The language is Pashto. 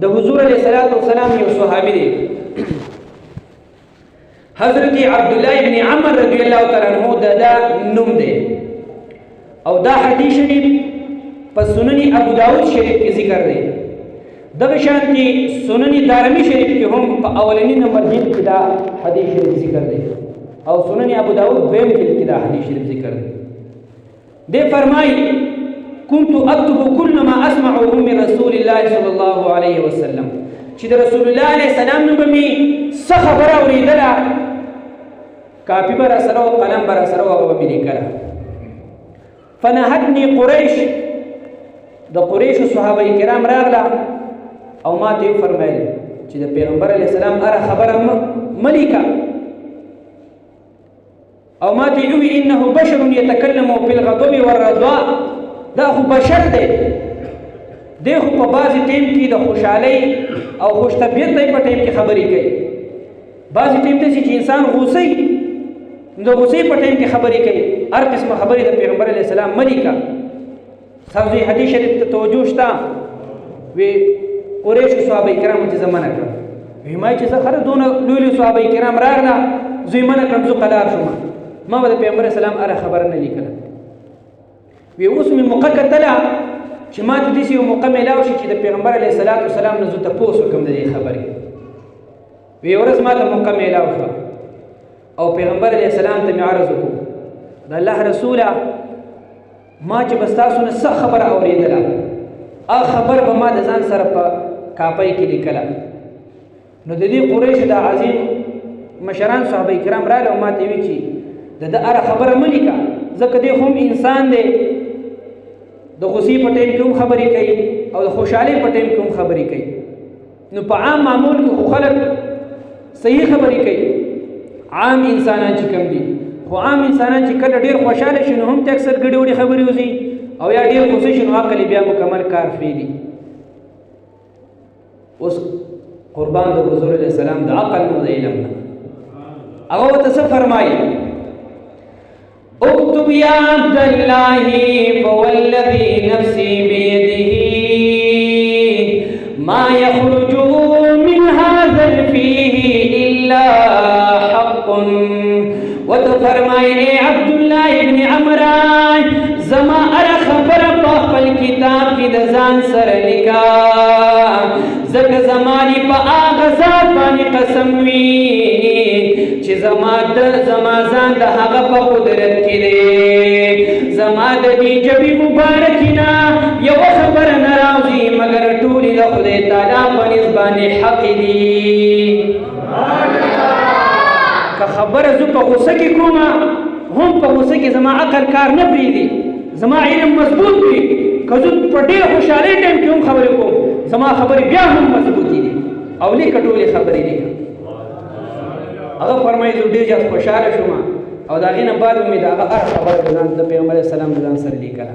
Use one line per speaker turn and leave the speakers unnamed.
د حضور علیه السلام یو صحابي دی حضرت عبدالله ابن عمر رضی الله تعالی عنہ دا نوم دی او دا حدیث شریف په سنن ابو داود شریف کې ذکر دی دغه شانتي سنن دارمی شریف کې هم په اولنی نمبر جلد کې دا حدیث شریف ذکر دی او سنن ابو داود دویم جلد کې دا حدیث شریف ذکر دی دے فرمائی كنت اكتب كل ما اسمعه من رسول الله صلى الله عليه وسلم چې د رسول الله عليه السلام نو بمی څه خبره اوریدله کاپی بر سره او قلم بر سره او به لیکله فنهتني قريش د قریش صحابه کرام راغله او ما ته فرمایل چې د پیغمبر علیه السلام اره خبره ملیکه او ما ته وی انه بشر يتكلم بالغضب والرضاء دا خو بشر دی دی خو په بعضې ټیم کې د خوشحالۍ او خوش طبیعتۍ په ټیم کې خبرې کوي بعضې ټیم ته چې انسان غوسۍ د غوسۍ په ټیم کې خبرې کوي هر قسمه خبرې د پیغمبر علیه السلام ملیکه صاحب حدیث شریف ته توجه شته وی قریش صحابه کرامو چې زمانه کړه وی ما چې زه خره دونه لوی صحابه کرام راغله زه یې منع کړم زه قلار شوم ما به د پیغمبر اسلام اره خبره نه لیکله وی اوس مې موقع کتله چې ما ته داسې یو موقع میلاو شي چې د پیغمبر علیه السلام نه زه تپوس وکړم د دې خبرې وی ورځ ما ته موقع میلاو شوه او پیغمبر علیه السلام ته مې عرض وکړو د الله رسوله ما چې به ستاسو نه څه خبره اورېدله هغه خبر به ما د ځان سره په کاپۍ کې لیکله نو د دې قریشو د عظیم مشران صحابه کرام راغله او ما ته وی چې د ده هره خبره مه لیکه ځکه دی خو هم انسان دی د غصې په ټیم کې هم خبرې کوي او د خوشحالۍ په ټیم کې هم خبرې کوي نو په عام معمول کې خو خلک صحیح خبرې کوي عام انسانان چې کم دي خو عام انسانان چې کله ډېر خوشحاله شي نو هم ته اکثر ګډې وډې خبرې وځي او یا ډېر غصه شي نو عقل بیا مکمل کار فعلي اوس قربان د حضور علیه السلام د عقل نو د علم نه هغه ورته څه فرمایي اكتب يا عبد الله فوالذي نفسي بيده ما يخرج من هذا الفيه إلا حق وتفرمائے عبد الله ابن عمرو زما اره خبر په خپل کتاب کې د ځان سره لیکا زکه زمانی په هغه ذات باندې قسم وي چې زما ځان د هغه په قدرت کې دی زما د دې جبې مبارکینا یو خبره نه راوځي مګر ټولې د خدای تعالی په نسبت باندې حق دي که خبره زه په غوسه کې کومه هم په غوسه کې زما عقل کار نه پرېږدي زما علم مضبوط وي که زه په ډېر خوشحالۍ ټایم کې هم خبرې کوم زما خبرې بیا هم مضبوطې دي او لیکه ټولې خبرې لیکه هغه فرمایي زه ډېر زیات خوشحاله شوم او د هغې نه بعد مې د هغه هره خبره د پیغمبر علیه السلام د ځان سره لیکله